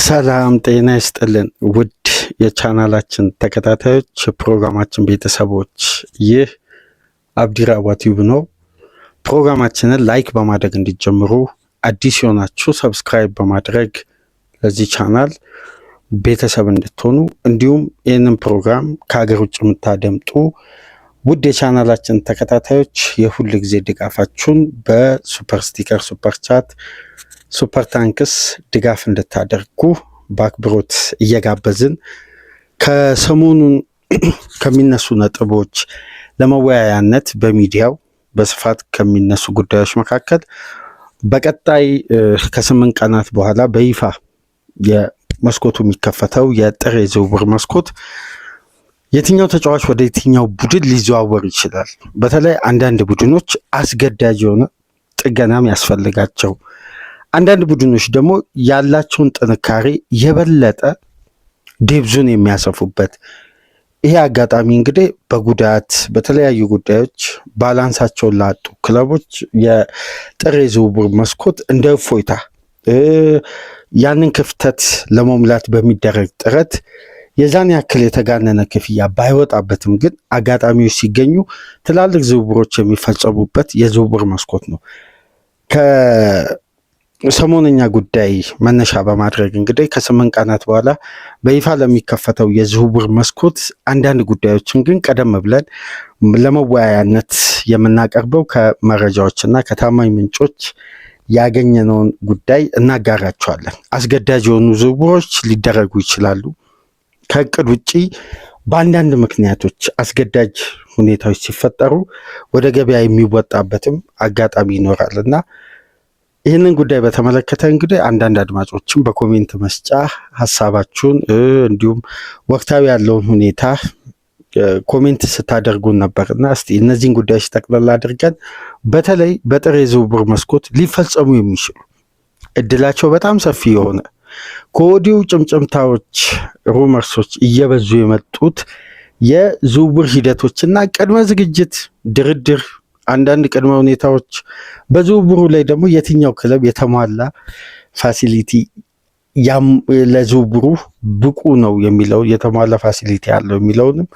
ሰላም ጤና ይስጥልን ውድ የቻናላችን ተከታታዮች ፕሮግራማችን ቤተሰቦች፣ ይህ አብዲራዋ ቲዩብ ነው። ፕሮግራማችንን ላይክ በማድረግ እንዲጀምሩ፣ አዲስ የሆናችሁ ሰብስክራይብ በማድረግ ለዚህ ቻናል ቤተሰብ እንድትሆኑ፣ እንዲሁም ይህንን ፕሮግራም ከሀገር ውጭ የምታደምጡ ውድ የቻናላችን ተከታታዮች የሁል ጊዜ ድጋፋችሁን በሱፐር ስቲከር፣ ሱፐር ቻት፣ ሱፐር ታንክስ ድጋፍ እንድታደርጉ በአክብሮት እየጋበዝን ከሰሞኑን ከሚነሱ ነጥቦች ለመወያያነት በሚዲያው በስፋት ከሚነሱ ጉዳዮች መካከል በቀጣይ ከ8 ቀናት በኋላ በይፋ የመስኮቱ የሚከፈተው የጥር የዝውውር መስኮት የትኛው ተጫዋች ወደ የትኛው ቡድን ሊዘዋወር ይችላል? በተለይ አንዳንድ ቡድኖች አስገዳጅ የሆነ ጥገናም ያስፈልጋቸው፣ አንዳንድ ቡድኖች ደግሞ ያላቸውን ጥንካሬ የበለጠ ዴብዙን የሚያሰፉበት ይሄ አጋጣሚ እንግዲህ በጉዳት በተለያዩ ጉዳዮች ባላንሳቸውን ላጡ ክለቦች የጥር የዝውውር መስኮት እንደ እፎይታ ያንን ክፍተት ለመሙላት በሚደረግ ጥረት የዛን ያክል የተጋነነ ክፍያ ባይወጣበትም ግን አጋጣሚዎች ሲገኙ ትላልቅ ዝውውሮች የሚፈጸሙበት የዝውውር መስኮት ነው። ከሰሞነኛ ጉዳይ መነሻ በማድረግ እንግዲህ ከ8 ቀናት በኋላ በይፋ ለሚከፈተው የዝውውር መስኮት አንዳንድ ጉዳዮችን ግን ቀደም ብለን ለመወያያነት የምናቀርበው ከመረጃዎችና ከታማኝ ምንጮች ያገኘነውን ጉዳይ እናጋራቸዋለን። አስገዳጅ የሆኑ ዝውውሮች ሊደረጉ ይችላሉ። ከእቅድ ውጪ በአንዳንድ ምክንያቶች አስገዳጅ ሁኔታዎች ሲፈጠሩ ወደ ገበያ የሚወጣበትም አጋጣሚ ይኖራል እና ይህንን ጉዳይ በተመለከተ እንግዲህ አንዳንድ አድማጮችም በኮሜንት መስጫ ሀሳባችሁን እንዲሁም ወቅታዊ ያለውን ሁኔታ ኮሜንት ስታደርጉን ነበርና እስቲ እነዚህን ጉዳዮች ጠቅላላ አድርገን በተለይ በጥር የዝውውር መስኮት ሊፈጸሙ የሚችሉ እድላቸው በጣም ሰፊ የሆነ ከወዲሁ ጭምጭምታዎች፣ ሩመርሶች እየበዙ የመጡት የዝውውር ሂደቶችና ቅድመ ዝግጅት፣ ድርድር፣ አንዳንድ ቅድመ ሁኔታዎች፣ በዝውውሩ ላይ ደግሞ የትኛው ክለብ የተሟላ ፋሲሊቲ ለዝውውሩ ብቁ ነው የሚለው የተሟላ ፋሲሊቲ ያለው የሚለውንም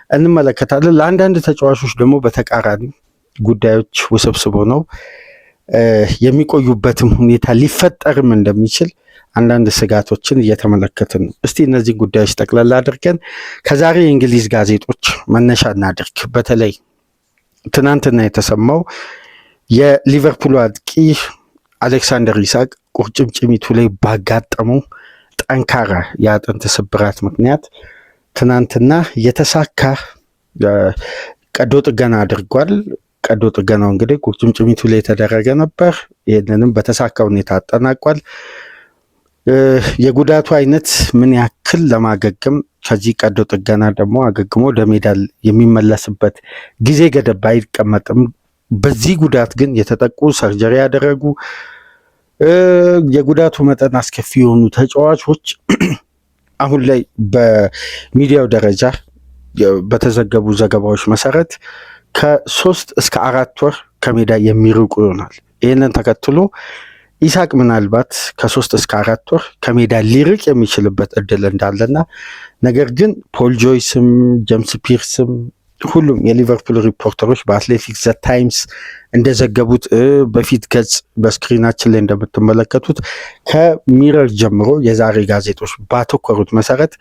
እንመለከታለን። ለአንዳንድ ተጫዋቾች ደግሞ በተቃራኒ ጉዳዮች ውስብስብ ሆነው የሚቆዩበትም ሁኔታ ሊፈጠርም እንደሚችል አንዳንድ ስጋቶችን እየተመለከትን ነው። እስቲ እነዚህ ጉዳዮች ጠቅላላ አድርገን ከዛሬ የእንግሊዝ ጋዜጦች መነሻ እናድርግ። በተለይ ትናንትና የተሰማው የሊቨርፑል አጥቂ አሌክሳንደር ኢሳቅ ቁርጭምጭሚቱ ላይ ባጋጠመው ጠንካራ የአጥንት ስብራት ምክንያት ትናንትና የተሳካ ቀዶ ጥገና አድርጓል። ቀዶ ጥገናው እንግዲህ ቁርጭምጭሚቱ ላይ የተደረገ ነበር። ይህንንም በተሳካ ሁኔታ አጠናቋል። የጉዳቱ አይነት ምን ያክል ለማገገም ከዚህ ቀዶ ጥገና ደግሞ አገግሞ ወደ ሜዳ የሚመለስበት ጊዜ ገደብ አይቀመጥም። በዚህ ጉዳት ግን የተጠቁ ሰርጀሪ ያደረጉ የጉዳቱ መጠን አስከፊ የሆኑ ተጫዋቾች አሁን ላይ በሚዲያው ደረጃ በተዘገቡ ዘገባዎች መሰረት ከ3 እስከ 4 ወር ከሜዳ የሚርቁ ይሆናል። ይህንን ተከትሎ ኢሳቅ ምናልባት ከ3 እስከ 4 ወር ከሜዳ ሊርቅ የሚችልበት እድል እንዳለና ነገር ግን ፖል ጆይስም ጄምስ ፒርስም ሁሉም የሊቨርፑል ሪፖርተሮች በአትሌቲክስ ዘ ታይምስ እንደዘገቡት በፊት ገጽ በስክሪናችን ላይ እንደምትመለከቱት ከሚረር ጀምሮ የዛሬ ጋዜጦች ባተኮሩት መሰረት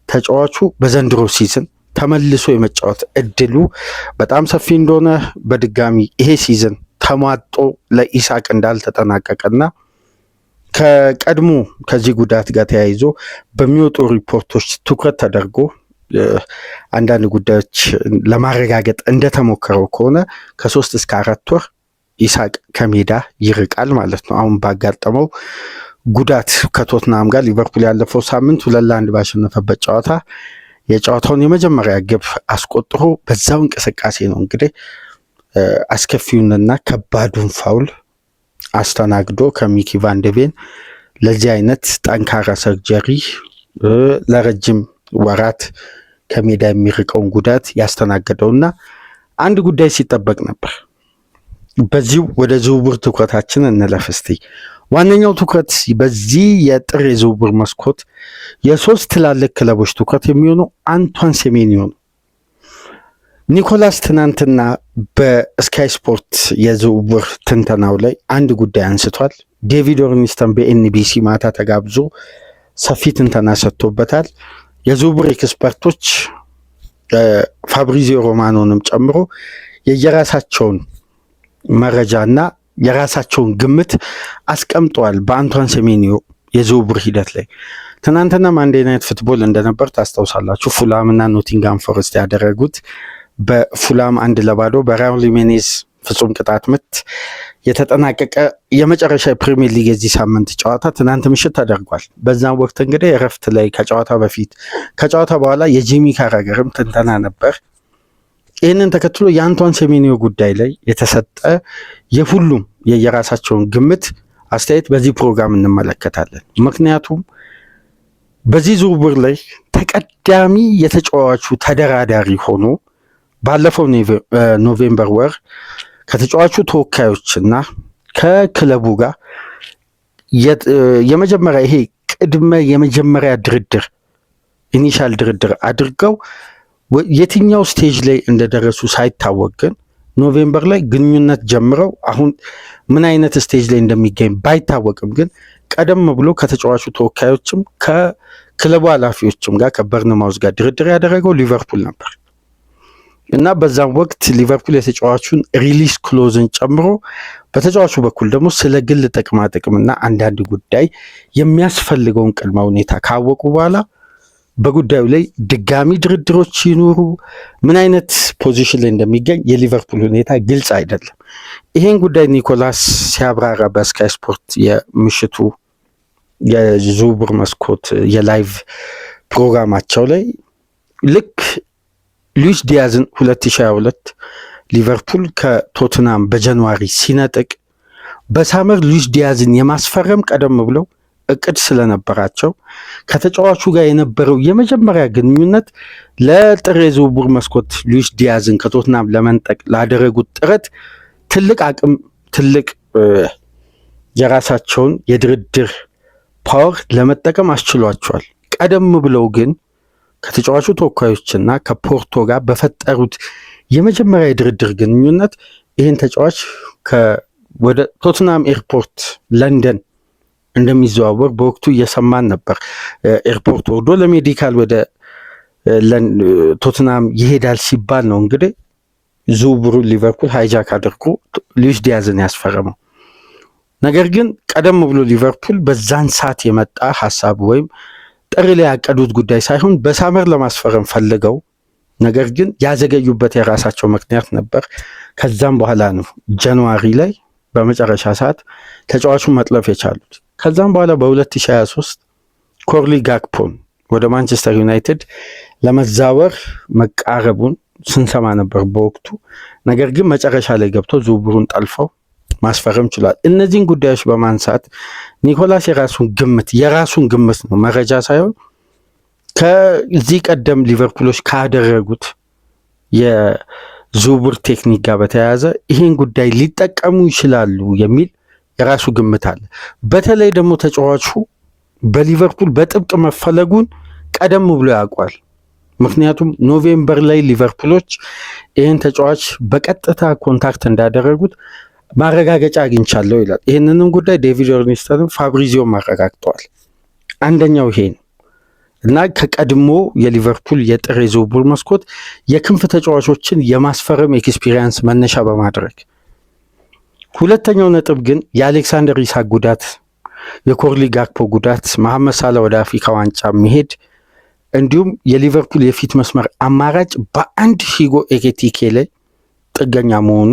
ተጫዋቹ በዘንድሮ ሲዝን ተመልሶ የመጫወት እድሉ በጣም ሰፊ እንደሆነ በድጋሚ ይሄ ሲዝን ተሟጦ ለኢሳቅ እንዳልተጠናቀቀና ከቀድሞ ከዚህ ጉዳት ጋር ተያይዞ በሚወጡ ሪፖርቶች ትኩረት ተደርጎ አንዳንድ ጉዳዮች ለማረጋገጥ እንደተሞከረው ከሆነ ከ3 እስከ 4 ወር ኢሳቅ ከሜዳ ይርቃል ማለት ነው። አሁን ባጋጠመው ጉዳት ከቶትናም ጋር ሊቨርፑል ያለፈው ሳምንት 2-1 ባሸነፈበት ጨዋታ የጨዋታውን የመጀመሪያ ግብ አስቆጥሮ በዛው እንቅስቃሴ ነው እንግዲህ አስከፊውንና ከባዱን ፋውል አስተናግዶ ከሚኪ ቫንደቬን ለዚህ አይነት ጠንካራ ሰርጀሪ ለረጅም ወራት ከሜዳ የሚርቀውን ጉዳት ያስተናገደውና አንድ ጉዳይ ሲጠበቅ ነበር። በዚሁ ወደ ዝውውር ትኩረታችን እንለፍ እስቲ። ዋነኛው ትኩረት በዚህ የጥር የዝውውር መስኮት የሶስት ትላልቅ ክለቦች ትኩረት የሚሆነው አንቷን ሴሜንዮ ነው። ኒኮላስ ትናንትና በስካይ ስፖርት የዝውውር ትንተናው ላይ አንድ ጉዳይ አንስቷል። ዴቪድ ኦርኒስተን በኤንቢሲ ማታ ተጋብዞ ሰፊ ትንተና ሰጥቶበታል። የዝውውር ኤክስፐርቶች ፋብሪዚዮ ሮማኖንም ጨምሮ የየራሳቸውን መረጃና የራሳቸውን ግምት አስቀምጠዋል በአንቷን ሴሜንዮ የዝውውር ሂደት ላይ። ትናንትና ማንዴይ ናይት ፉትቦል እንደነበር ታስታውሳላችሁ። ፉላምና ኖቲንጋም ፎረስት ያደረጉት በፉላም 1-0 በራውል ሂሜኔዝ ፍጹም ቅጣት ምት የተጠናቀቀ የመጨረሻ የፕሪሚየር ሊግ የዚህ ሳምንት ጨዋታ ትናንት ምሽት ተደርጓል። በዛም ወቅት እንግዲህ እረፍት ላይ ከጨዋታ በፊት ከጨዋታ በኋላ የጂሚ ካራገርም ትንተና ነበር። ይህንን ተከትሎ የአንቷን ሴሜንዮ ጉዳይ ላይ የተሰጠ የሁሉም የየራሳቸውን ግምት አስተያየት በዚህ ፕሮግራም እንመለከታለን። ምክንያቱም በዚህ ዝውውር ላይ ተቀዳሚ የተጫዋቹ ተደራዳሪ ሆኖ ባለፈው ኖቬምበር ወር ከተጫዋቹ ተወካዮችና ከክለቡ ጋር የመጀመሪያ ይሄ ቅድመ የመጀመሪያ ድርድር ኢኒሻል ድርድር አድርገው የትኛው ስቴጅ ላይ እንደደረሱ ሳይታወቅ ግን ኖቬምበር ላይ ግንኙነት ጀምረው አሁን ምን አይነት ስቴጅ ላይ እንደሚገኝ ባይታወቅም ግን ቀደም ብሎ ከተጫዋቹ ተወካዮችም ከክለቡ ኃላፊዎችም ጋር ከበርንማውዝ ጋር ድርድር ያደረገው ሊቨርፑል ነበር እና በዛም ወቅት ሊቨርፑል የተጫዋቹን ሪሊስ ክሎዝን ጨምሮ በተጫዋቹ በኩል ደግሞ ስለ ግል ጥቅማ ጥቅምና አንዳንድ ጉዳይ የሚያስፈልገውን ቅድመ ሁኔታ ካወቁ በኋላ በጉዳዩ ላይ ድጋሚ ድርድሮች ይኖሩ ምን አይነት ፖዚሽን ላይ እንደሚገኝ የሊቨርፑል ሁኔታ ግልጽ አይደለም። ይሄን ጉዳይ ኒኮላስ ሲያብራራ በስካይ ስፖርት የምሽቱ የዝውውር መስኮት የላይቭ ፕሮግራማቸው ላይ ልክ ሉዊስ ዲያዝን 2022 ሊቨርፑል ከቶትናም በጃንዋሪ ሲነጥቅ በሳመር ሉዊስ ዲያዝን የማስፈረም ቀደም ብለው እቅድ ስለነበራቸው ከተጫዋቹ ጋር የነበረው የመጀመሪያ ግንኙነት ለጥር የዝውውር መስኮት ሉዊስ ዲያዝን ከቶትናም ለመንጠቅ ላደረጉት ጥረት ትልቅ አቅም ትልቅ የራሳቸውን የድርድር ፓወር ለመጠቀም አስችሏቸዋል። ቀደም ብለው ግን ከተጫዋቹ ተወካዮችና ከፖርቶ ጋር በፈጠሩት የመጀመሪያ የድርድር ግንኙነት ይህን ተጫዋች ወደ ቶትናም ኤርፖርት ለንደን እንደሚዘዋወር በወቅቱ እየሰማን ነበር። ኤርፖርት ወርዶ ለሜዲካል ወደ ቶትናም ይሄዳል ሲባል ነው እንግዲህ ዝውውሩ ሊቨርፑል ሃይጃክ አድርጎ ሉዊስ ዲያዝን ያስፈረመው። ነገር ግን ቀደም ብሎ ሊቨርፑል በዛን ሰዓት የመጣ ሀሳብ ወይም ጥር ላይ ያቀዱት ጉዳይ ሳይሆን በሳመር ለማስፈረም ፈልገው ነገር ግን ያዘገዩበት የራሳቸው ምክንያት ነበር። ከዛም በኋላ ነው ጃንዋሪ ላይ በመጨረሻ ሰዓት ተጫዋቹን መጥለፍ የቻሉት። ከዛም በኋላ በ2023 ኮርሊ ጋክፖን ወደ ማንቸስተር ዩናይትድ ለመዛወር መቃረቡን ስንሰማ ነበር በወቅቱ። ነገር ግን መጨረሻ ላይ ገብቶ ዝውውሩን ጠልፈው ማስፈረም ችሏል። እነዚህን ጉዳዮች በማንሳት ኒኮላስ የራሱን ግምት ነው መረጃ ሳይሆን ከዚህ ቀደም ሊቨርፑሎች ካደረጉት የዝውውር ቴክኒክ ጋር በተያያዘ ይህን ጉዳይ ሊጠቀሙ ይችላሉ የሚል የራሱ ግምት አለ። በተለይ ደግሞ ተጫዋቹ በሊቨርፑል በጥብቅ መፈለጉን ቀደም ብሎ ያውቋል። ምክንያቱም ኖቬምበር ላይ ሊቨርፑሎች ይህን ተጫዋች በቀጥታ ኮንታክት እንዳደረጉት ማረጋገጫ አግኝቻለሁ ይላል። ይህንንም ጉዳይ ዴቪድ ኦርኒስተንም ፋብሪዚዮም አረጋግጠዋል። አንደኛው ይሄ ነው እና ከቀድሞ የሊቨርፑል የጥር የዝውውር መስኮት የክንፍ ተጫዋቾችን የማስፈረም ኤክስፒሪየንስ መነሻ በማድረግ ሁለተኛው ነጥብ ግን የአሌክሳንደር ኢሳክ ጉዳት፣ የኮርሊ ጋክፖ ጉዳት፣ መሐመድ ሳላ ወደ አፍሪካ ዋንጫ መሄድ እንዲሁም የሊቨርፑል የፊት መስመር አማራጭ በአንድ ሂጎ ኤኬቲኬ ላይ ጥገኛ መሆኑ፣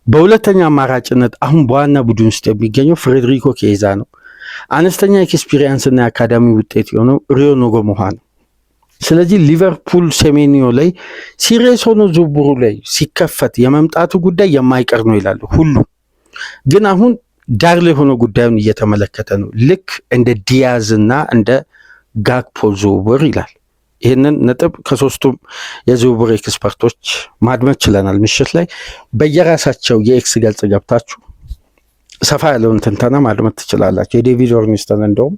በሁለተኛ አማራጭነት አሁን በዋና ቡድን ውስጥ የሚገኘው ፍሬድሪኮ ኬዛ ነው። አነስተኛ ኤክስፒሪየንስ እና የአካዳሚ ውጤት የሆነው ሪዮ ኖጎሞሃ ነው። ስለዚህ ሊቨርፑል ሴሜንዮ ላይ ሲሪየስ ሆኖ ዝውውሩ ላይ ሲከፈት የመምጣቱ ጉዳይ የማይቀር ነው ይላሉ ሁሉ። ግን አሁን ዳር ላይ ሆኖ ጉዳዩን እየተመለከተ ነው። ልክ እንደ ዲያዝ እና እንደ ጋክፖ ዝውውር ይላል። ይህንን ነጥብ ከሶስቱም የዝውውር ኤክስፐርቶች ማድመጥ ችለናል። ምሽት ላይ በየራሳቸው የኤክስ ገጽ ገብታችሁ ሰፋ ያለውን ትንተና ማድመጥ ትችላላችሁ። የዴቪድ ኦርኒስተን እንደውም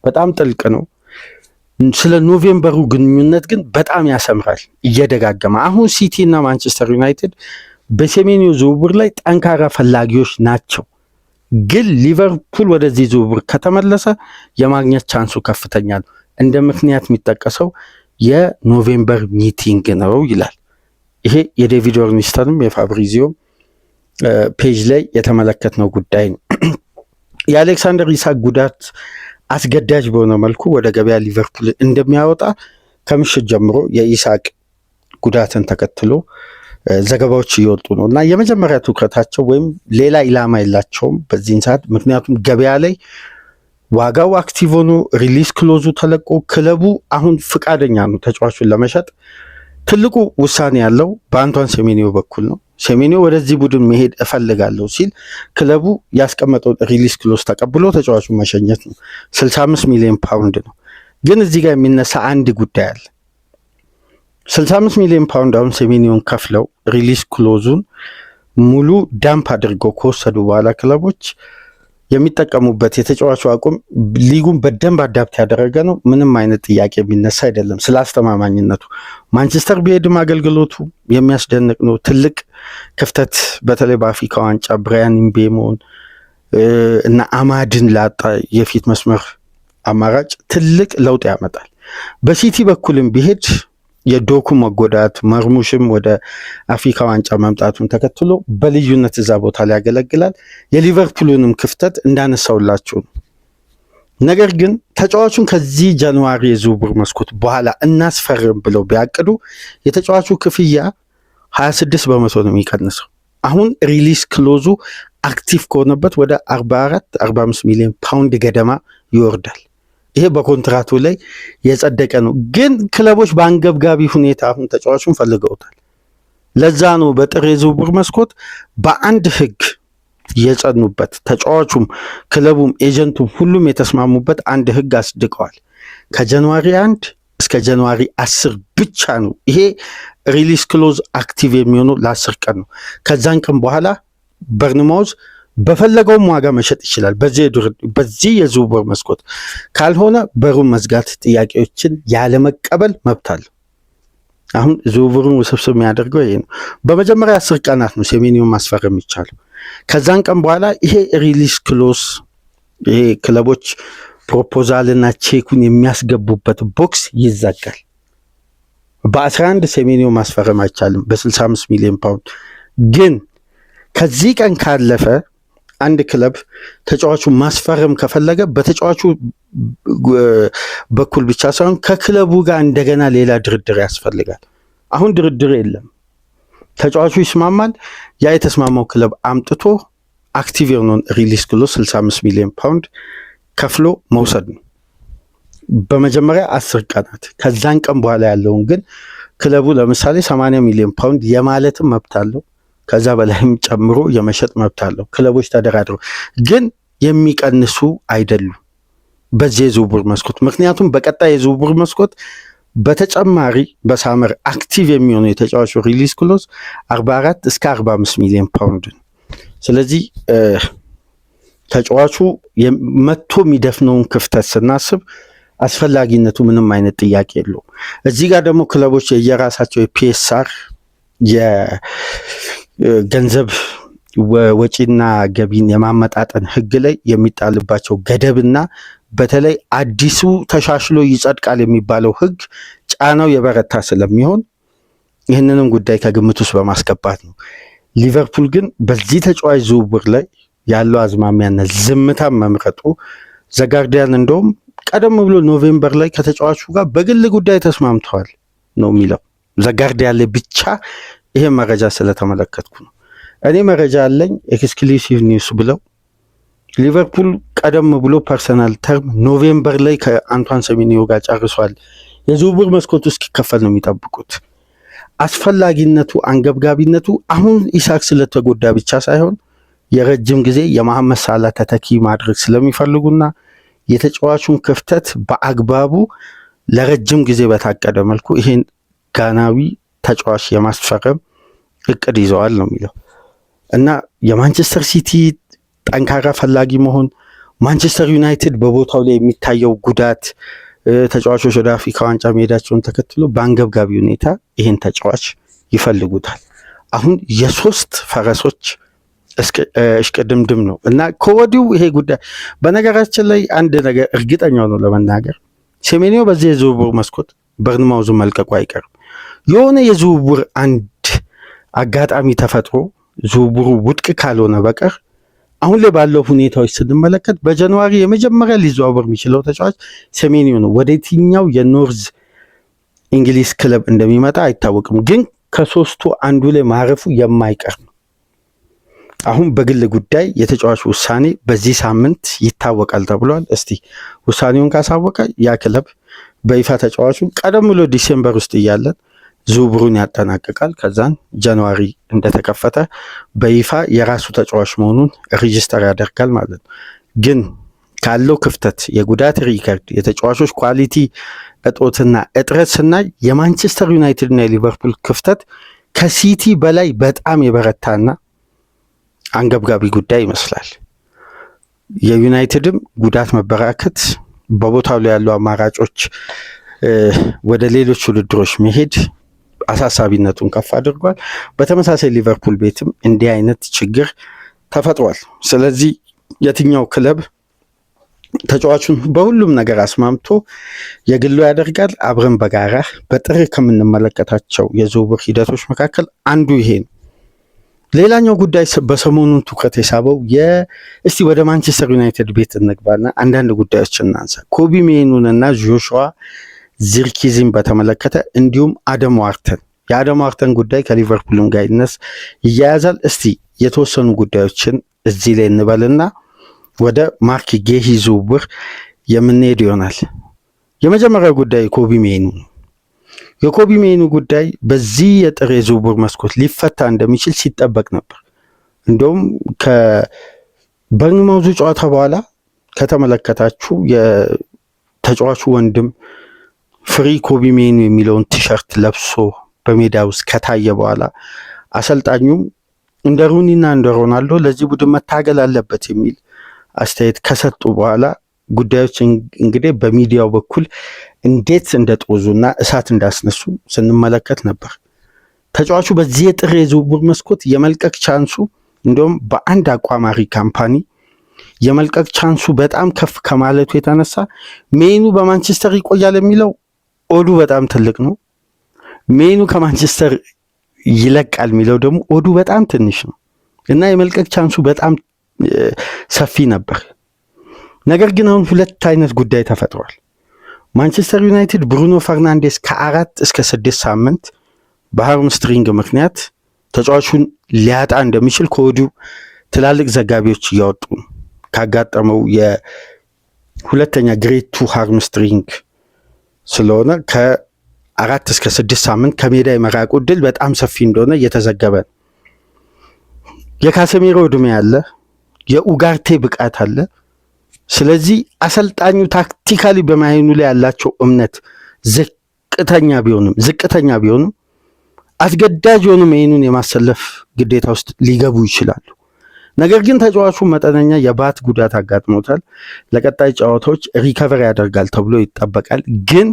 በጣም ጥልቅ ነው። ስለ ኖቬምበሩ ግንኙነት ግን በጣም ያሰምራል እየደጋገመ። አሁን ሲቲ እና ማንቸስተር ዩናይትድ በሴሜንዮ ዝውውር ላይ ጠንካራ ፈላጊዎች ናቸው። ግን ሊቨርፑል ወደዚህ ዝውውር ከተመለሰ የማግኘት ቻንሱ ከፍተኛ ነው። እንደ ምክንያት የሚጠቀሰው የኖቬምበር ሚቲንግ ነው ይላል። ይሄ የዴቪድ ኦርኒስተንም የፋብሪዚዮም ፔጅ ላይ የተመለከትነው ጉዳይ ነው። የአሌክሳንደር ኢሳክ ጉዳት አስገዳጅ በሆነ መልኩ ወደ ገበያ ሊቨርፑል እንደሚያወጣ ከምሽት ጀምሮ የኢሳቅ ጉዳትን ተከትሎ ዘገባዎች እየወጡ ነው እና የመጀመሪያ ትኩረታቸው ወይም ሌላ ኢላማ የላቸውም በዚህን ሰዓት። ምክንያቱም ገበያ ላይ ዋጋው አክቲቭ ሆኖ ሪሊዝ ክሎዙ ተለቆ ክለቡ አሁን ፍቃደኛ ነው ተጫዋቹን ለመሸጥ። ትልቁ ውሳኔ ያለው በአንቷን ሴሜንዮ በኩል ነው። ሴሜንዮ ወደዚህ ቡድን መሄድ እፈልጋለሁ ሲል ክለቡ ያስቀመጠውን ሪሊዝ ክሎዝ ተቀብሎ ተጫዋቹን መሸኘት ነው። 65 ሚሊዮን ፓውንድ ነው። ግን እዚህ ጋር የሚነሳ አንድ ጉዳይ አለ። 65 ሚሊዮን ፓውንድ አሁን ሴሜንዮን ከፍለው ሪሊዝ ክሎዙን ሙሉ ዳምፕ አድርገው ከወሰዱ በኋላ ክለቦች የሚጠቀሙበት የተጫዋቹ አቁም ሊጉን በደንብ አዳፕት ያደረገ ነው። ምንም አይነት ጥያቄ የሚነሳ አይደለም ስለ አስተማማኝነቱ። ማንቸስተር ቢሄድም አገልግሎቱ የሚያስደንቅ ነው። ትልቅ ክፍተት በተለይ በአፍሪካ ዋንጫ ብራያን ምቤሞን እና አማድን ላጣ የፊት መስመር አማራጭ ትልቅ ለውጥ ያመጣል። በሲቲ በኩልም ቢሄድ የዶኩ መጎዳት መርሙሽም ወደ አፍሪካ ዋንጫ መምጣቱን ተከትሎ በልዩነት እዛ ቦታ ላይ ያገለግላል። የሊቨርፑልንም ክፍተት እንዳነሳውላችሁ ነው። ነገር ግን ተጫዋቹን ከዚህ ጃንዋሪ የዝውውር መስኮት በኋላ እናስፈርም ብለው ቢያቅዱ የተጫዋቹ ክፍያ 26 በመቶ ነው የሚቀንሰው። አሁን ሪሊስ ክሎዙ አክቲቭ ከሆነበት ወደ 44-45 ሚሊዮን ፓውንድ ገደማ ይወርዳል። ይሄ በኮንትራቱ ላይ የጸደቀ ነው። ግን ክለቦች በአንገብጋቢ ሁኔታ አሁን ተጫዋቹን ፈልገውታል። ለዛ ነው በጥር የዝውውር መስኮት በአንድ ህግ የጸኑበት ተጫዋቹም ክለቡም ኤጀንቱም ሁሉም የተስማሙበት አንድ ህግ አስድቀዋል። ከጃንዋሪ 1 እስከ ጃንዋሪ 10 ብቻ ነው ይሄ ሪሊስ ክሎዝ አክቲቭ የሚሆነው ለ10 ቀን ነው። ከዛን ቀን በኋላ በርንማውዝ በፈለገውም ዋጋ መሸጥ ይችላል በዚህ የዝውውር መስኮት። ካልሆነ በሩን መዝጋት፣ ጥያቄዎችን ያለመቀበል መብት አለው። አሁን ዝውውሩን ውስብስብ የሚያደርገው ይሄ ነው። በመጀመሪያ 10 ቀናት ነው ሴሜንዮን ማስፈረም የሚቻለው። ከዛን ቀን በኋላ ይሄ ሪሊስ ክሎዝ ይሄ ክለቦች ፕሮፖዛልና ቼኩን የሚያስገቡበት ቦክስ ይዘጋል። በ11 ሴሜንዮን ማስፈረም አይቻልም በ65 ሚሊዮን ፓውንድ። ግን ከዚህ ቀን ካለፈ አንድ ክለብ ተጫዋቹ ማስፈረም ከፈለገ በተጫዋቹ በኩል ብቻ ሳይሆን ከክለቡ ጋር እንደገና ሌላ ድርድር ያስፈልጋል። አሁን ድርድር የለም። ተጫዋቹ ይስማማል። ያ የተስማማው ክለብ አምጥቶ አክቲቭ የሆነውን ሪሊስ ክሎዝ 65 ሚሊዮን ፓውንድ ከፍሎ መውሰድ ነው በመጀመሪያ 10 ቀናት። ከዛን ቀን በኋላ ያለውን ግን ክለቡ ለምሳሌ 80 ሚሊዮን ፓውንድ የማለትም መብት አለው። ከዛ በላይም ጨምሮ የመሸጥ መብት አለው። ክለቦች ተደራድረው ግን የሚቀንሱ አይደሉም በዚህ የዝውውር መስኮት። ምክንያቱም በቀጣይ የዝውውር መስኮት በተጨማሪ በሳመር አክቲቭ የሚሆነው የተጫዋቹ ሪሊዝ ክሎዝ 44-45 ሚሊዮን ፓውንድ ነው። ስለዚህ ተጫዋቹ መጥቶ የሚደፍነውን ክፍተት ስናስብ አስፈላጊነቱ ምንም አይነት ጥያቄ የለውም። እዚህ ጋር ደግሞ ክለቦች የየራሳቸው የፒኤስአር የገንዘብ ወጪና ገቢን የማመጣጠን ህግ ላይ የሚጣልባቸው ገደብና በተለይ አዲሱ ተሻሽሎ ይጸድቃል የሚባለው ህግ ጫናው የበረታ ስለሚሆን ይህንንም ጉዳይ ከግምት ውስጥ በማስገባት ነው። ሊቨርፑል ግን በዚህ ተጫዋች ዝውውር ላይ ያለው አዝማሚያና ዝምታ መምረጡ ዘጋርዲያን እንደውም ቀደም ብሎ ኖቬምበር ላይ ከተጫዋቹ ጋር በግል ጉዳይ ተስማምተዋል ነው የሚለው ዘጋርዲያን ላይ ብቻ። ይሄ መረጃ ስለተመለከትኩ ነው። እኔ መረጃ አለኝ ኤክስክሉሲቭ ኒውስ ብለው ሊቨርፑል ቀደም ብሎ ፐርሰናል ተርም ኖቬምበር ላይ ከአንቷን ሴሜንዮ ጋር ጨርሷል። የዝውውር መስኮቱ እስኪከፈል ነው የሚጠብቁት። አስፈላጊነቱ አንገብጋቢነቱ አሁን ኢሳክ ስለተጎዳ ብቻ ሳይሆን የረጅም ጊዜ የመሐመድ ሳላ ተተኪ ማድረግ ስለሚፈልጉና የተጫዋቹን ክፍተት በአግባቡ ለረጅም ጊዜ በታቀደ መልኩ ይሄን ጋናዊ ተጫዋች የማስፈረም እቅድ ይዘዋል ነው የሚለው እና የማንቸስተር ሲቲ ጠንካራ ፈላጊ መሆን፣ ማንቸስተር ዩናይትድ በቦታው ላይ የሚታየው ጉዳት፣ ተጫዋቾች ወደ አፍሪካ ዋንጫ መሄዳቸውን ተከትሎ በአንገብጋቢ ሁኔታ ይህን ተጫዋች ይፈልጉታል። አሁን የሶስት ፈረሶች እሽቅድምድም ነው እና ከወዲሁ ይሄ ጉዳይ በነገራችን ላይ አንድ ነገር እርግጠኛ ነው ለመናገር ሴሜንዮ በዚህ የዝውውር መስኮት በርንማውዙን መልቀቁ አይቀርም። የሆነ የዝውውር አንድ አጋጣሚ ተፈጥሮ ዝውውሩ ውድቅ ካልሆነ በቀር አሁን ላይ ባለው ሁኔታዎች ስንመለከት በጃንዋሪ የመጀመሪያ ሊዘዋወር የሚችለው ተጫዋች ሴሜንዮ ነው። ወደ የትኛው የኖርዝ እንግሊዝ ክለብ እንደሚመጣ አይታወቅም፣ ግን ከሶስቱ አንዱ ላይ ማረፉ የማይቀር ነው። አሁን በግል ጉዳይ የተጫዋቹ ውሳኔ በዚህ ሳምንት ይታወቃል ተብሏል። እስቲ ውሳኔውን ካሳወቀ ያ ክለብ በይፋ ተጫዋቹን ቀደም ብሎ ዲሴምበር ውስጥ እያለን ዝውውሩን ያጠናቅቃል። ከዛን ጃንዋሪ እንደተከፈተ በይፋ የራሱ ተጫዋች መሆኑን ሬጂስተር ያደርጋል ማለት ነው። ግን ካለው ክፍተት፣ የጉዳት ሪከርድ፣ የተጫዋቾች ኳሊቲ እጦትና እጥረት ስናይ የማንቸስተር ዩናይትድ እና የሊቨርፑል ክፍተት ከሲቲ በላይ በጣም የበረታና አንገብጋቢ ጉዳይ ይመስላል። የዩናይትድም ጉዳት መበራከት፣ በቦታው ላይ ያሉ አማራጮች ወደ ሌሎች ውድድሮች መሄድ አሳሳቢነቱን ከፍ አድርጓል። በተመሳሳይ ሊቨርፑል ቤትም እንዲህ አይነት ችግር ተፈጥሯል። ስለዚህ የትኛው ክለብ ተጫዋቹን በሁሉም ነገር አስማምቶ የግሉ ያደርጋል? አብረን በጋራ በጥር ከምንመለከታቸው የዝውውር ሂደቶች መካከል አንዱ ይሄ ነው። ሌላኛው ጉዳይ በሰሞኑን ትኩረት የሳበው እስቲ ወደ ማንቸስተር ዩናይትድ ቤት እንግባና አንዳንድ ጉዳዮች እናንሳ። ኮቢ ሜኑንና ጆሹዋ ዚርኪዚን በተመለከተ እንዲሁም አደም ዋርተን የአደም ዋርተን ጉዳይ ከሊቨርፑልም ጋር ይያያዛል። እስቲ የተወሰኑ ጉዳዮችን እዚህ ላይ እንበልና ወደ ማርክ ጌሂ ዝውውር የምንሄድ ይሆናል። የመጀመሪያው ጉዳይ ኮቢ ሜኑ ነው። የኮቢ ሜኑ ጉዳይ በዚህ የጥር የዝውውር መስኮት ሊፈታ እንደሚችል ሲጠበቅ ነበር። እንደውም ከበርንማውዙ ጨዋታ በኋላ ከተመለከታችሁ የተጫዋቹ ወንድም ፍሪ ኮቢ ሜኑ የሚለውን ቲሸርት ለብሶ በሜዳ ውስጥ ከታየ በኋላ አሰልጣኙም እንደ ሩኒና እንደ ሮናልዶ ለዚህ ቡድን መታገል አለበት የሚል አስተያየት ከሰጡ በኋላ ጉዳዮች እንግዲህ በሚዲያው በኩል እንዴት እንደጦዙና እሳት እንዳስነሱ ስንመለከት ነበር። ተጫዋቹ በዚህ የጥር የዝውውር መስኮት የመልቀቅ ቻንሱ እንደውም በአንድ አቋማሪ ካምፓኒ የመልቀቅ ቻንሱ በጣም ከፍ ከማለቱ የተነሳ ሜኑ በማንቸስተር ይቆያል የሚለው ኦዱ በጣም ትልቅ ነው። ሜኑ ከማንቸስተር ይለቃል የሚለው ደግሞ ኦዱ በጣም ትንሽ ነው እና የመልቀቅ ቻንሱ በጣም ሰፊ ነበር። ነገር ግን አሁን ሁለት አይነት ጉዳይ ተፈጥሯል። ማንቸስተር ዩናይትድ ብሩኖ ፈርናንዴስ ከ4 እስከ 6 ሳምንት በሃርምስትሪንግ ምክንያት ተጫዋቹን ሊያጣ እንደሚችል ከወዲሁ ትላልቅ ዘጋቢዎች እያወጡ ነው። ካጋጠመው የሁለተኛ ግሬድ 2 ሃርምስትሪንግ ስለሆነ ከ4 እስከ 6 ሳምንት ከሜዳ የመራቁ ዕድል በጣም ሰፊ እንደሆነ እየተዘገበ ነው። የካሰሜሮ ዕድሜ አለ፣ የኡጋርቴ ብቃት አለ። ስለዚህ አሰልጣኙ ታክቲካሊ በማይኑ ላይ ያላቸው እምነት ዝቅተኛ ቢሆንም አስገዳጅ የሆኑ ሜኑን የማሰለፍ ግዴታ ውስጥ ሊገቡ ይችላሉ። ነገር ግን ተጫዋቹ መጠነኛ የባት ጉዳት አጋጥሞታል። ለቀጣይ ጨዋታዎች ሪከቨር ያደርጋል ተብሎ ይጠበቃል። ግን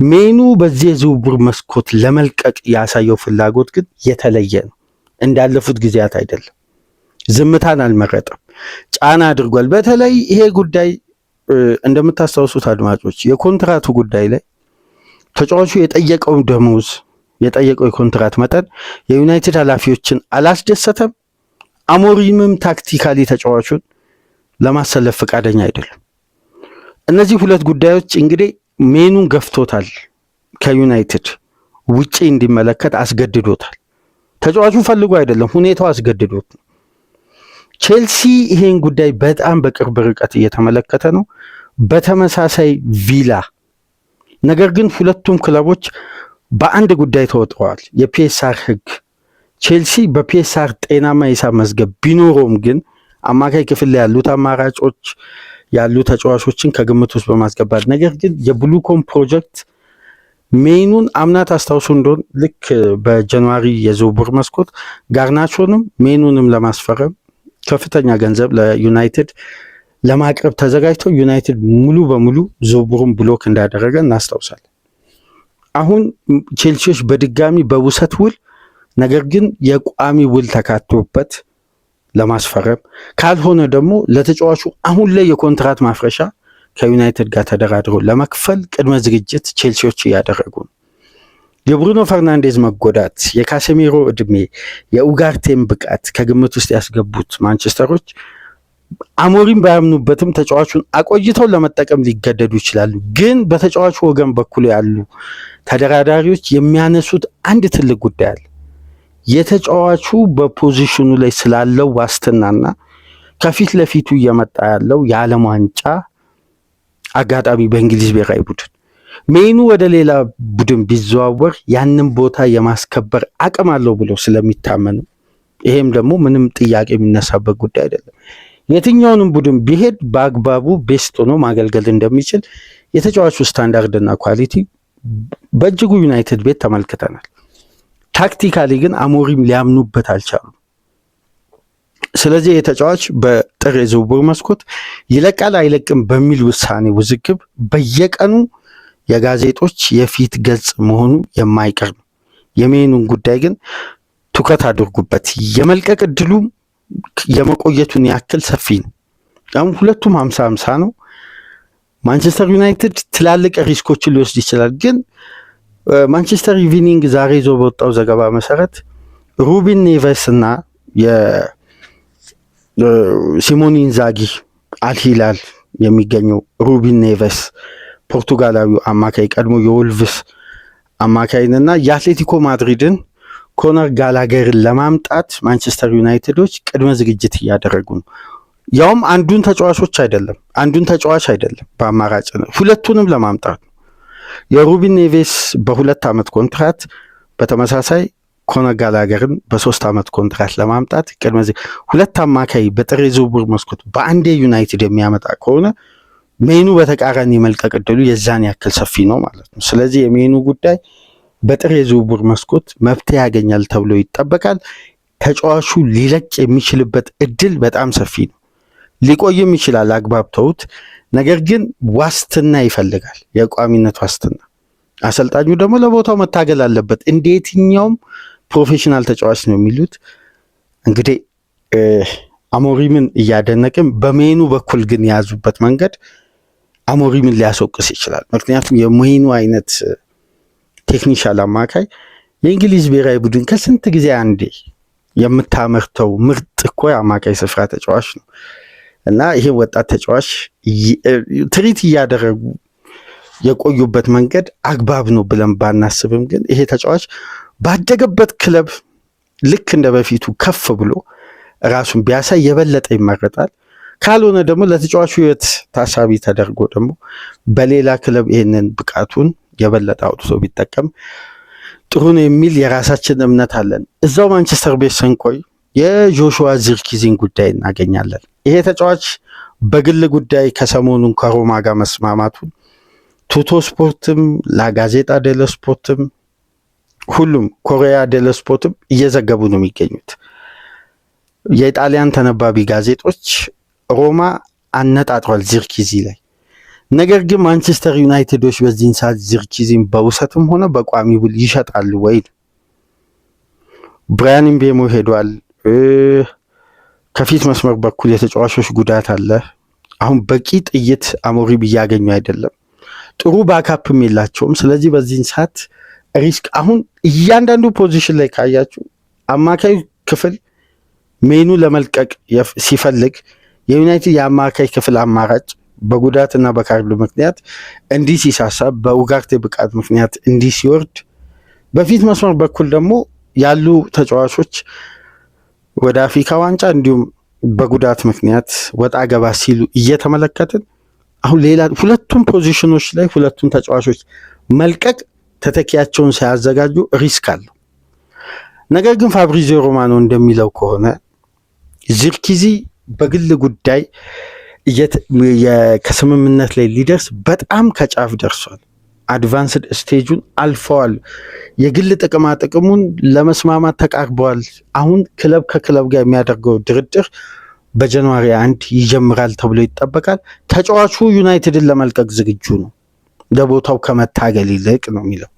ሜኑ በዚህ የዝውውር መስኮት ለመልቀቅ ያሳየው ፍላጎት ግን የተለየ ነው። እንዳለፉት ጊዜያት አይደለም። ዝምታን አልመረጠም፣ ጫና አድርጓል። በተለይ ይሄ ጉዳይ እንደምታስታውሱት አድማጮች የኮንትራቱ ጉዳይ ላይ ተጫዋቹ የጠየቀው ደሞዝ የጠየቀው የኮንትራት መጠን የዩናይትድ ኃላፊዎችን አላስደሰተም። አሞሪምም ታክቲካሊ ተጫዋቹን ለማሰለፍ ፈቃደኛ አይደለም። እነዚህ ሁለት ጉዳዮች እንግዲህ ሜኑን ገፍቶታል፣ ከዩናይትድ ውጪ እንዲመለከት አስገድዶታል። ተጫዋቹ ፈልጎ አይደለም፣ ሁኔታው አስገድዶት ነው። ቼልሲ ይሄን ጉዳይ በጣም በቅርብ ርቀት እየተመለከተ ነው። በተመሳሳይ ቪላ። ነገር ግን ሁለቱም ክለቦች በአንድ ጉዳይ ተወጥረዋል፣ የፒኤስአር ህግ። ቼልሲ በፒኤስአር ጤናማ የሂሳብ መዝገብ ቢኖረውም ግን አማካይ ክፍል ላይ ያሉት አማራጮች ያሉ ተጫዋቾችን ከግምት ውስጥ በማስገባት ነገር ግን የብሉኮም ፕሮጀክት ሜኑን አምናት አስታውሱ እንደሆን ልክ በጃንዋሪ የዝውውር መስኮት ጋርናቾንም ሜኑንም ለማስፈረም ከፍተኛ ገንዘብ ለዩናይትድ ለማቅረብ ተዘጋጅቶ ዩናይትድ ሙሉ በሙሉ ዝውውሩን ብሎክ እንዳደረገ እናስታውሳለን። አሁን ቼልሲዎች በድጋሚ በውሰት ውል ነገር ግን የቋሚ ውል ተካቶበት ለማስፈረም ካልሆነ ደግሞ ለተጫዋቹ አሁን ላይ የኮንትራት ማፍረሻ ከዩናይትድ ጋር ተደራድሮ ለመክፈል ቅድመ ዝግጅት ቼልሲዎች እያደረጉ ነው። የብሩኖ ፈርናንዴዝ መጎዳት፣ የካሴሜሮ እድሜ፣ የኡጋርቴን ብቃት ከግምት ውስጥ ያስገቡት ማንቸስተሮች አሞሪም ባያምኑበትም ተጫዋቹን አቆይተው ለመጠቀም ሊገደዱ ይችላሉ። ግን በተጫዋቹ ወገን በኩል ያሉ ተደራዳሪዎች የሚያነሱት አንድ ትልቅ ጉዳይ አለ። የተጫዋቹ በፖዚሽኑ ላይ ስላለው ዋስትናና ከፊት ለፊቱ እየመጣ ያለው የዓለም ዋንጫ አጋጣሚ በእንግሊዝ ብሔራዊ ቡድን ሜኑ ወደ ሌላ ቡድን ቢዘዋወር ያንን ቦታ የማስከበር አቅም አለው ብለው ስለሚታመኑ፣ ይሄም ደግሞ ምንም ጥያቄ የሚነሳበት ጉዳይ አይደለም። የትኛውንም ቡድን ቢሄድ በአግባቡ ቤስት ሆኖ ማገልገል እንደሚችል የተጫዋቹ ስታንዳርድና ኳሊቲ በእጅጉ ዩናይትድ ቤት ተመልክተናል። ታክቲካሊ ግን አሞሪም ሊያምኑበት አልቻሉም። ስለዚህ የተጫዋች በጥር የዝውውር መስኮት ይለቃል አይለቅም በሚል ውሳኔ ውዝግብ በየቀኑ የጋዜጦች የፊት ገጽ መሆኑ የማይቀር ነው። የሜኑን ጉዳይ ግን ትኩረት አድርጉበት። የመልቀቅ እድሉ የመቆየቱን ያክል ሰፊ ነው። አሁን ሁለቱም 50-50 ነው። ማንቸስተር ዩናይትድ ትላልቅ ሪስኮችን ሊወስድ ይችላል። ግን ማንቸስተር ኢቪኒንግ ዛሬ ይዞ በወጣው ዘገባ መሰረት ሩቢን ኔቨስ እና የሲሞኔ ኢንዛጊ አልሂላል የሚገኘው ሩቢን ኔቨስ ፖርቱጋላዊው አማካይ ቀድሞ የወልቭስ አማካይንና የአትሌቲኮ ማድሪድን ኮነር ጋላገርን ለማምጣት ማንቸስተር ዩናይትዶች ቅድመ ዝግጅት እያደረጉ ነው። ያውም አንዱን ተጫዋች አይደለም በአማራጭ ነው፣ ሁለቱንም ለማምጣት ነው። የሩቢን ኔቬስ በ2 ዓመት ኮንትራት፣ በተመሳሳይ ኮነር ጋላገርን በ3 ዓመት ኮንትራት ለማምጣት ቅድመ ሁለት አማካይ በጥር ዝውውር መስኮት በአንዴ ዩናይትድ የሚያመጣ ከሆነ ሜኑ በተቃራኒ መልቀቅ እድሉ የዛን ያክል ሰፊ ነው ማለት ነው። ስለዚህ የሜኑ ጉዳይ በጥር የዝውውር መስኮት መፍትሄ ያገኛል ተብሎ ይጠበቃል። ተጫዋቹ ሊለቅ የሚችልበት እድል በጣም ሰፊ ነው። ሊቆይም ይችላል አግባብተውት፣ ነገር ግን ዋስትና ይፈልጋል፣ የቋሚነት ዋስትና። አሰልጣኙ ደግሞ ለቦታው መታገል አለበት። እንደ የትኛውም ፕሮፌሽናል ተጫዋች ነው የሚሉት። እንግዲህ አሞሪምን እያደነቅም በሜኑ በኩል ግን የያዙበት መንገድ አሞሪምን ሊያስወቅስ ይችላል። ምክንያቱም የሜኑ አይነት ቴክኒሻል አማካይ የእንግሊዝ ብሔራዊ ቡድን ከስንት ጊዜ አንዴ የምታመርተው ምርጥ እኮ የአማካይ ስፍራ ተጫዋች ነው እና ይሄ ወጣት ተጫዋች ትሪት እያደረጉ የቆዩበት መንገድ አግባብ ነው ብለን ባናስብም፣ ግን ይሄ ተጫዋች ባደገበት ክለብ ልክ እንደ በፊቱ ከፍ ብሎ ራሱን ቢያሳይ የበለጠ ይመረጣል። ካልሆነ ደግሞ ለተጫዋቹ ሕይወት ታሳቢ ተደርጎ ደግሞ በሌላ ክለብ ይሄንን ብቃቱን የበለጠ አውጥቶ ቢጠቀም ጥሩ ነው የሚል የራሳችን እምነት አለን። እዛው ማንቸስተር ቤት ስንቆይ የጆሹዋ ዚርክዚን ጉዳይ እናገኛለን። ይሄ ተጫዋች በግል ጉዳይ ከሰሞኑን ከሮማ ጋር መስማማቱን ቱቶ ስፖርትም፣ ላጋዜጣ ዴሎ ስፖርትም፣ ሁሉም ኮሪያ ዴሎ ስፖርትም እየዘገቡ ነው የሚገኙት። የጣሊያን ተነባቢ ጋዜጦች ሮማ አነጣጥሯል ዚርክዚ ላይ። ነገር ግን ማንቸስተር ዩናይትዶች በዚህን ሰዓት ዚርክዚን በውሰትም ሆነ በቋሚ ውል ይሸጣሉ ወይ? ብራያን ምቤሞ ሄዷል። ከፊት መስመር በኩል የተጫዋቾች ጉዳት አለ። አሁን በቂ ጥይት አሞሪም እያገኙ አይደለም። ጥሩ ባካፕም የላቸውም። ስለዚህ በዚህን ሰዓት ሪስክ አሁን እያንዳንዱ ፖዚሽን ላይ ካያችሁ አማካይ ክፍል ሜኑ ለመልቀቅ ሲፈልግ የዩናይትድ የአማካይ ክፍል አማራጭ በጉዳትና በካርድ ምክንያት እንዲህ ሲሳሳ፣ በኡጋርቴ ብቃት ምክንያት እንዲህ ሲወርድ፣ በፊት መስመር በኩል ደግሞ ያሉ ተጫዋቾች ወደ አፍሪካ ዋንጫ እንዲሁም በጉዳት ምክንያት ወጣ ገባ ሲሉ እየተመለከትን አሁን ሌላ ሁለቱም ፖዚሽኖች ላይ ሁለቱም ተጫዋቾች መልቀቅ ተተኪያቸውን ሳያዘጋጁ ሪስክ አለው። ነገር ግን ፋብሪዚዮ ሮማኖ እንደሚለው ከሆነ ዚርክዚ በግል ጉዳይ ከስምምነት ላይ ሊደርስ በጣም ከጫፍ ደርሷል። አድቫንስድ ስቴጁን አልፈዋል። የግል ጥቅማ ጥቅሙን ለመስማማት ተቃርበዋል። አሁን ክለብ ከክለብ ጋር የሚያደርገው ድርድር በጃንዋሪ 1 ይጀምራል ተብሎ ይጠበቃል። ተጫዋቹ ዩናይትድን ለመልቀቅ ዝግጁ ነው ለቦታው ከመታገል ይልቅ ነው የሚለው።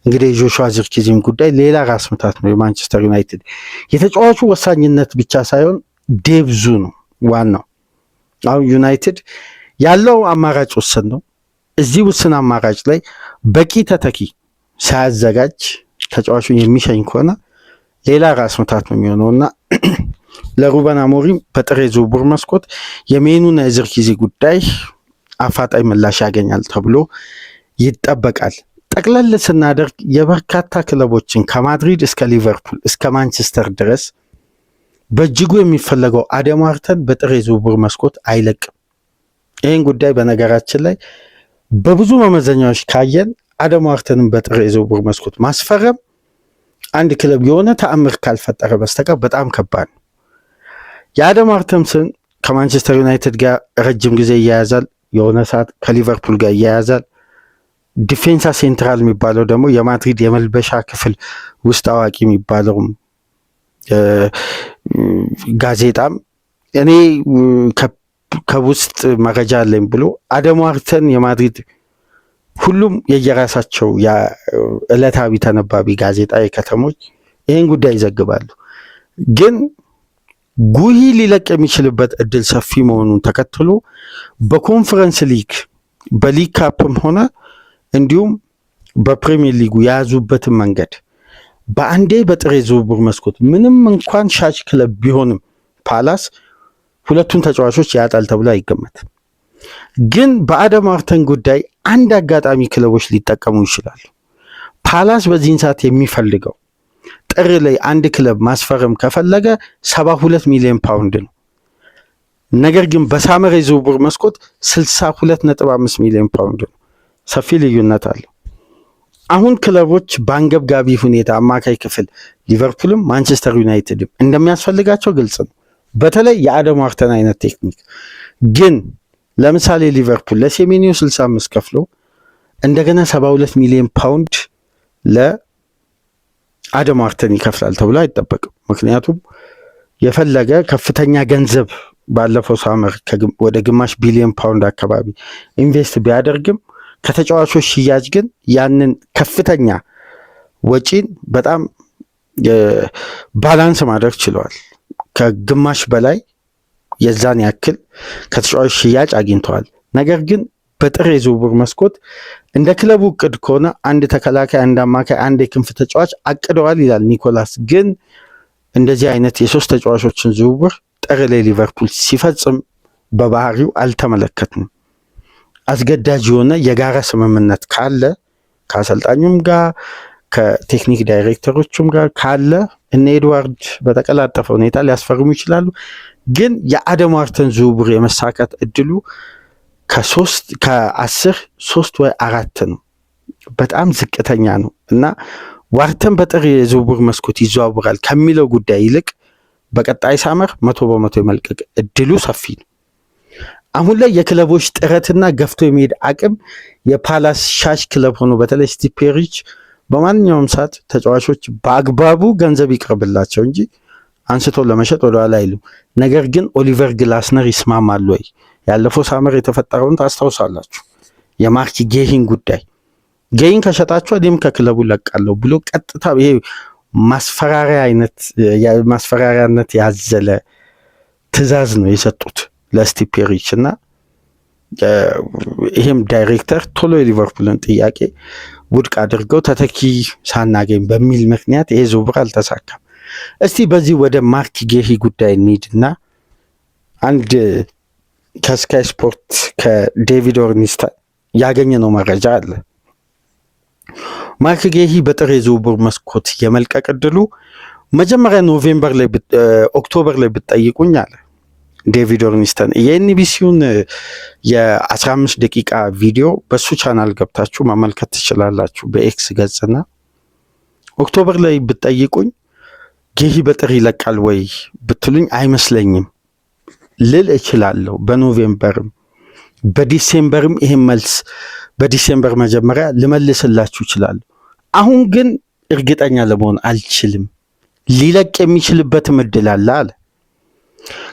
እንግዲህ የጆሹዋ ዚርክዚም ጉዳይ ሌላ ራስ ምታት ነው። የማንቸስተር ዩናይትድ የተጫዋቹ ወሳኝነት ብቻ ሳይሆን ዴብዙ ነው ዋናው። አሁን ዩናይትድ ያለው አማራጭ ውስን ነው። እዚህ ውስን አማራጭ ላይ በቂ ተተኪ ሳያዘጋጅ ተጫዋቹን የሚሸኝ ከሆነ ሌላ ራስ ምታት ነው የሚሆነውና ለሩበን አሞሪም በጥር ዝውውር መስኮት የሜኑና የዚርክዚ ጉዳይ አፋጣኝ ምላሽ ያገኛል ተብሎ ይጠበቃል። ጠቅለል ስናደርግ የበርካታ ክለቦችን ከማድሪድ እስከ ሊቨርፑል እስከ ማንቸስተር ድረስ በእጅጉ የሚፈለገው አደም ዋርተን በጥር ዝውውር መስኮት አይለቅም። ይህን ጉዳይ በነገራችን ላይ በብዙ መመዘኛዎች ካየን አደም ዋርተንን በጥር ዝውውር መስኮት ማስፈረም አንድ ክለብ የሆነ ተአምር ካልፈጠረ በስተቀር በጣም ከባድ ነው። የአደም ዋርተን ስም ከማንቸስተር ዩናይትድ ጋር ረጅም ጊዜ እያያዛል፣ የሆነ ሰዓት ከሊቨርፑል ጋር እያያዛል። ዲፌንሳ ሴንትራል የሚባለው ደግሞ የማድሪድ የመልበሻ ክፍል ውስጥ አዋቂ የሚባለውም ጋዜጣም እኔ ከውስጥ መረጃ አለኝ ብሎ አደም ዋርተን የማድሪድ ሁሉም የየራሳቸው ዕለታዊ ተነባቢ ጋዜጣ የከተሞች ይህን ጉዳይ ይዘግባሉ። ግን ጉሂ ሊለቅ የሚችልበት እድል ሰፊ መሆኑን ተከትሎ በኮንፈረንስ ሊግ በሊግ ካፕም ሆነ እንዲሁም በፕሪሚየር ሊጉ የያዙበትን መንገድ በአንዴ በጥር ዝውውር መስኮት ምንም እንኳን ሻጭ ክለብ ቢሆንም ፓላስ ሁለቱን ተጫዋቾች ያጣል ተብሎ አይገመትም። ግን በአደም ዋርተን ጉዳይ አንድ አጋጣሚ ክለቦች ሊጠቀሙ ይችላሉ። ፓላስ በዚህን ሰዓት የሚፈልገው ጥር ላይ አንድ ክለብ ማስፈረም ከፈለገ 72 ሚሊዮን ፓውንድ ነው። ነገር ግን በሳመር የዝውውር መስኮት 62.5 ሚሊዮን ፓውንድ ነው። ሰፊ ልዩነት አለው። አሁን ክለቦች በአንገብጋቢ ሁኔታ አማካይ ክፍል ሊቨርፑልም ማንቸስተር ዩናይትድም እንደሚያስፈልጋቸው ግልጽ ነው። በተለይ የአደም ዋርተን አይነት ቴክኒክ ግን ለምሳሌ ሊቨርፑል ለሴሜኒዮ 65 ከፍሎ እንደገና 72 ሚሊዮን ፓውንድ ለአደም ዋርተን ይከፍላል ተብሎ አይጠበቅም። ምክንያቱም የፈለገ ከፍተኛ ገንዘብ ባለፈው ሳመር ወደ ግማሽ ቢሊዮን ፓውንድ አካባቢ ኢንቨስት ቢያደርግም ከተጫዋቾች ሽያጭ ግን ያንን ከፍተኛ ወጪን በጣም ባላንስ ማድረግ ችለዋል። ከግማሽ በላይ የዛን ያክል ከተጫዋች ሽያጭ አግኝተዋል። ነገር ግን በጥር የዝውውር መስኮት እንደ ክለቡ እቅድ ከሆነ አንድ ተከላካይ፣ አንድ አማካይ፣ አንድ የክንፍ ተጫዋች አቅደዋል ይላል ኒኮላስ። ግን እንደዚህ አይነት የሶስት ተጫዋቾችን ዝውውር ጥር ላይ ሊቨርፑል ሲፈጽም በባህሪው አልተመለከትንም። አስገዳጅ የሆነ የጋራ ስምምነት ካለ ከአሰልጣኙም ጋር ከቴክኒክ ዳይሬክተሮቹም ጋር ካለ እነ ኤድዋርድ በተቀላጠፈ ሁኔታ ሊያስፈርሙ ይችላሉ። ግን የአደም ዋርተን ዝውውር የመሳካት እድሉ ከ10 3 ወይ 4 ነው። በጣም ዝቅተኛ ነው እና ዋርተን በጥር የዝውውር መስኮት ይዘዋወራል ከሚለው ጉዳይ ይልቅ በቀጣይ ሳመር 100% የመልቀቅ እድሉ ሰፊ ነው። አሁን ላይ የክለቦች ጥረትና ገፍቶ የመሄድ አቅም የፓላስ ሻሽ ክለብ ሆኖ በተለይ ስቲቭ ፔሪች በማንኛውም ሰዓት ተጫዋቾች በአግባቡ ገንዘብ ይቅርብላቸው እንጂ አንስቶ ለመሸጥ ወደኋላ አይሉ። ነገር ግን ኦሊቨር ግላስነር ይስማማሉ ወይ? ያለፈው ሳመር የተፈጠረውን ታስታውሳላችሁ። የማርክ ጌሂን ጉዳይ ጌሂን ከሸጣችሁ እኔም ከክለቡ ለቃለሁ ብሎ ቀጥታ ይሄ ማስፈራሪያነት ያዘለ ትዕዛዝ ነው የሰጡት ለስቲቭ ፔሪች እና ይሄም ዳይሬክተር ቶሎ የሊቨርፑልን ጥያቄ ውድቅ አድርገው ተተኪ ሳናገኝ በሚል ምክንያት ይሄ ዝውውር አልተሳካም። እስቲ በዚህ ወደ ማርክ ጌሂ ጉዳይ እንሂድና አንድ ከስካይ ስፖርት ከዴቪድ ኦርኒስታ ያገኘነው መረጃ አለ። ማርክ ጌሂ በጥር የዝውውር መስኮት የመልቀቅ ዕድሉ መጀመሪያ ኦክቶበር ላይ ብትጠይቁኝ አለ ዴቪድ ኦርኒስተን። የኤንቢሲውን የ15 ደቂቃ ቪዲዮ በሱ ቻናል ገብታችሁ መመልከት ትችላላችሁ በኤክስ ገጽና ኦክቶበር ላይ ብትጠይቁኝ ጌሂ በጥር ይለቃል ወይ ብትሉኝ አይመስለኝም ልል እችላለሁ። በኖቬምበርም በዲሴምበርም ይሄን መልስ በዲሴምበር መጀመሪያ ልመልስላችሁ እችላለሁ። አሁን ግን እርግጠኛ ለመሆን አልችልም። ሊለቅ የሚችልበትም እድል አለ።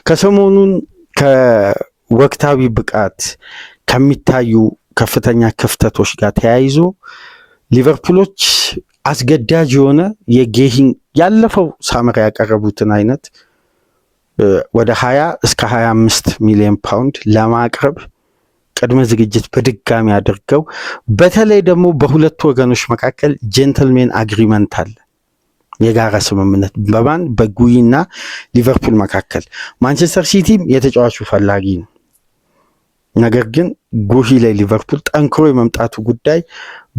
ከሰሞኑን ከወቅታዊ ብቃት ከሚታዩ ከፍተኛ ክፍተቶች ጋር ተያይዞ ሊቨርፑሎች አስገዳጅ የሆነ የጌሂን ያለፈው ሳመር ያቀረቡትን አይነት ወደ 20 እስከ 25 ሚሊዮን ፓውንድ ለማቅረብ ቅድመ ዝግጅት በድጋሚ አድርገው በተለይ ደግሞ በሁለቱ ወገኖች መካከል ጀንትልሜን አግሪመንት አለ፣ የጋራ ስምምነት በማን በጉይና ሊቨርፑል መካከል። ማንቸስተር ሲቲም የተጫዋቹ ፈላጊ ነው። ነገር ግን ጉሂ ላይ ሊቨርፑል ጠንክሮ የመምጣቱ ጉዳይ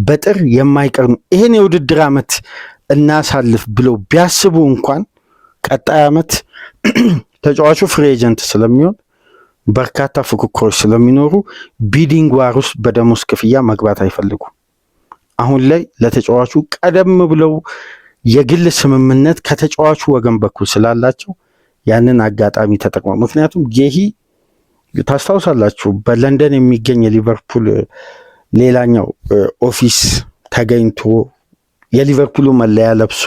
በጥር የማይቀር ነው። ይሄን የውድድር ዓመት እናሳልፍ ብለው ቢያስቡ እንኳን ቀጣይ ዓመት ተጫዋቹ ፍሪ ኤጀንት ስለሚሆን በርካታ ፉክክሮች ስለሚኖሩ ቢዲንግ ዋር ውስጥ በደሞዝ ክፍያ መግባት አይፈልጉም። አሁን ላይ ለተጫዋቹ ቀደም ብለው የግል ስምምነት ከተጫዋቹ ወገን በኩል ስላላቸው ያንን አጋጣሚ ተጠቅመው፣ ምክንያቱም ጌሂ ታስታውሳላችሁ በለንደን የሚገኝ የሊቨርፑል ሌላኛው ኦፊስ ተገኝቶ የሊቨርፑሉ መለያ ለብሶ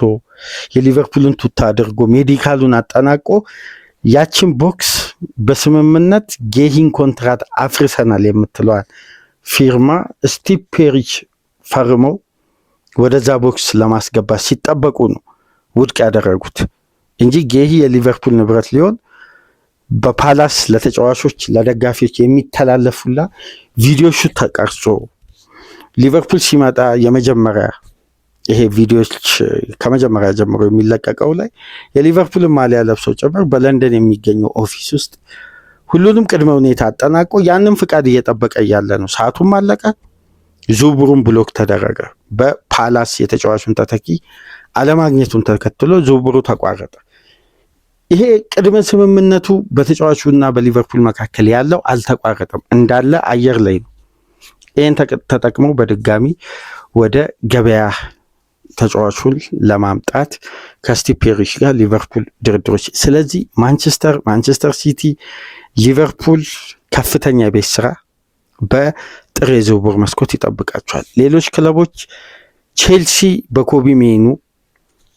የሊቨርፑልን ቱታ አድርጎ ሜዲካሉን አጠናቆ ያችን ቦክስ በስምምነት ጌሂን ኮንትራት አፍርሰናል የምትለዋል ፊርማ ስቲቭ ፔሪች ፈርመው ወደዛ ቦክስ ለማስገባት ሲጠበቁ ነው ውድቅ ያደረጉት እንጂ ጌሂ የሊቨርፑል ንብረት ሊሆን በፓላስ ለተጫዋቾች ለደጋፊዎች የሚተላለፉላ ቪዲዮሹ ተቀርጾ ሊቨርፑል ሲመጣ የመጀመሪያ ይሄ ቪዲዮዎች ከመጀመሪያ ጀምሮ የሚለቀቀው ላይ የሊቨርፑልን ማሊያ ለብሶ ጭምር በለንደን የሚገኘው ኦፊስ ውስጥ ሁሉንም ቅድመ ሁኔታ አጠናቆ ያንን ፍቃድ እየጠበቀ ያለ ነው። ሰዓቱም አለቀ፣ ዝውውሩን ብሎክ ተደረገ። በፓላስ የተጫዋቹን ተተኪ አለማግኘቱን ተከትሎ ዝውውሩ ተቋረጠ። ይሄ ቅድመ ስምምነቱ በተጫዋቹና በሊቨርፑል መካከል ያለው አልተቋረጠም፣ እንዳለ አየር ላይ ነው። ይህን ተጠቅመው በድጋሚ ወደ ገበያ ተጫዋቹን ለማምጣት ከስቲቭ ፔሪሽ ጋር ሊቨርፑል ድርድሮች። ስለዚህ ማንቸስተር ሲቲ፣ ሊቨርፑል ከፍተኛ የቤት ስራ በጥር የዝውውር መስኮት ይጠብቃቸዋል። ሌሎች ክለቦች ቼልሲ በኮቢ ሜኑ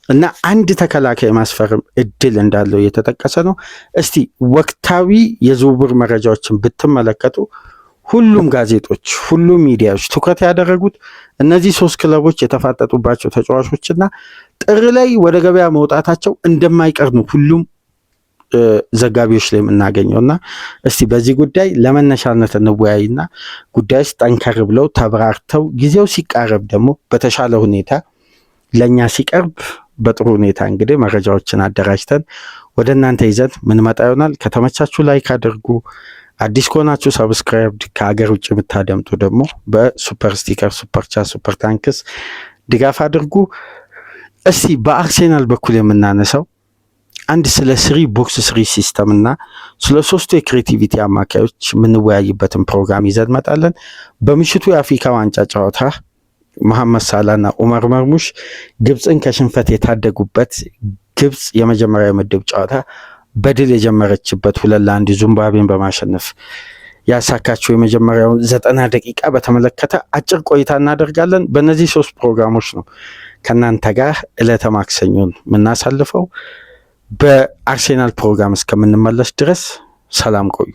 እና አንድ ተከላካይ ማስፈረም እድል እንዳለው እየተጠቀሰ ነው። እስቲ ወቅታዊ የዝውውር መረጃዎችን ብትመለከቱ ሁሉም ጋዜጦች፣ ሁሉም ሚዲያዎች ትኩረት ያደረጉት እነዚህ ሶስት ክለቦች የተፋጠጡባቸው ተጫዋቾችና ጥር ላይ ወደ ገበያ መውጣታቸው እንደማይቀር ነው ሁሉም ዘጋቢዎች ላይ የምናገኘውና እስቲ በዚህ ጉዳይ ለመነሻነት እንወያይና ጉዳዮች ጠንከር ብለው ተብራርተው ጊዜው ሲቃረብ ደግሞ በተሻለ ሁኔታ ለእኛ ሲቀርብ በጥሩ ሁኔታ እንግዲህ መረጃዎችን አደራጅተን ወደ እናንተ ይዘን ምንመጣ ይሆናል። ከተመቻችሁ ላይክ አድርጉ። አዲስ ከሆናችሁ ሰብስክራይብ፣ ከሀገር ውጭ የምታደምጡ ደግሞ በሱፐር ስቲከር፣ ሱፐር ቻት፣ ሱፐር ታንክስ ድጋፍ አድርጉ። እስቲ በአርሴናል በኩል የምናነሳው አንድ ስለ ስሪ ቦክስ ስሪ ሲስተም እና ስለ ሶስቱ የክሬቲቪቲ አማካዮች የምንወያይበትን ፕሮግራም ይዘን መጣለን። በምሽቱ የአፍሪካ ዋንጫ ጨዋታ መሐመድ ሳላና ኡመር መርሙሽ ግብፅን ከሽንፈት የታደጉበት ግብፅ የመጀመሪያ ምድብ ጨዋታ በድል የጀመረችበት 2-1 ዚምባብዌን በማሸነፍ ያሳካቸው የመጀመሪያውን 90 ደቂቃ በተመለከተ አጭር ቆይታ እናደርጋለን። በእነዚህ ሶስት ፕሮግራሞች ነው ከእናንተ ጋር ዕለተ ማክሰኞን የምናሳልፈው። በአርሴናል ፕሮግራም እስከምንመለስ ድረስ ሰላም ቆዩ።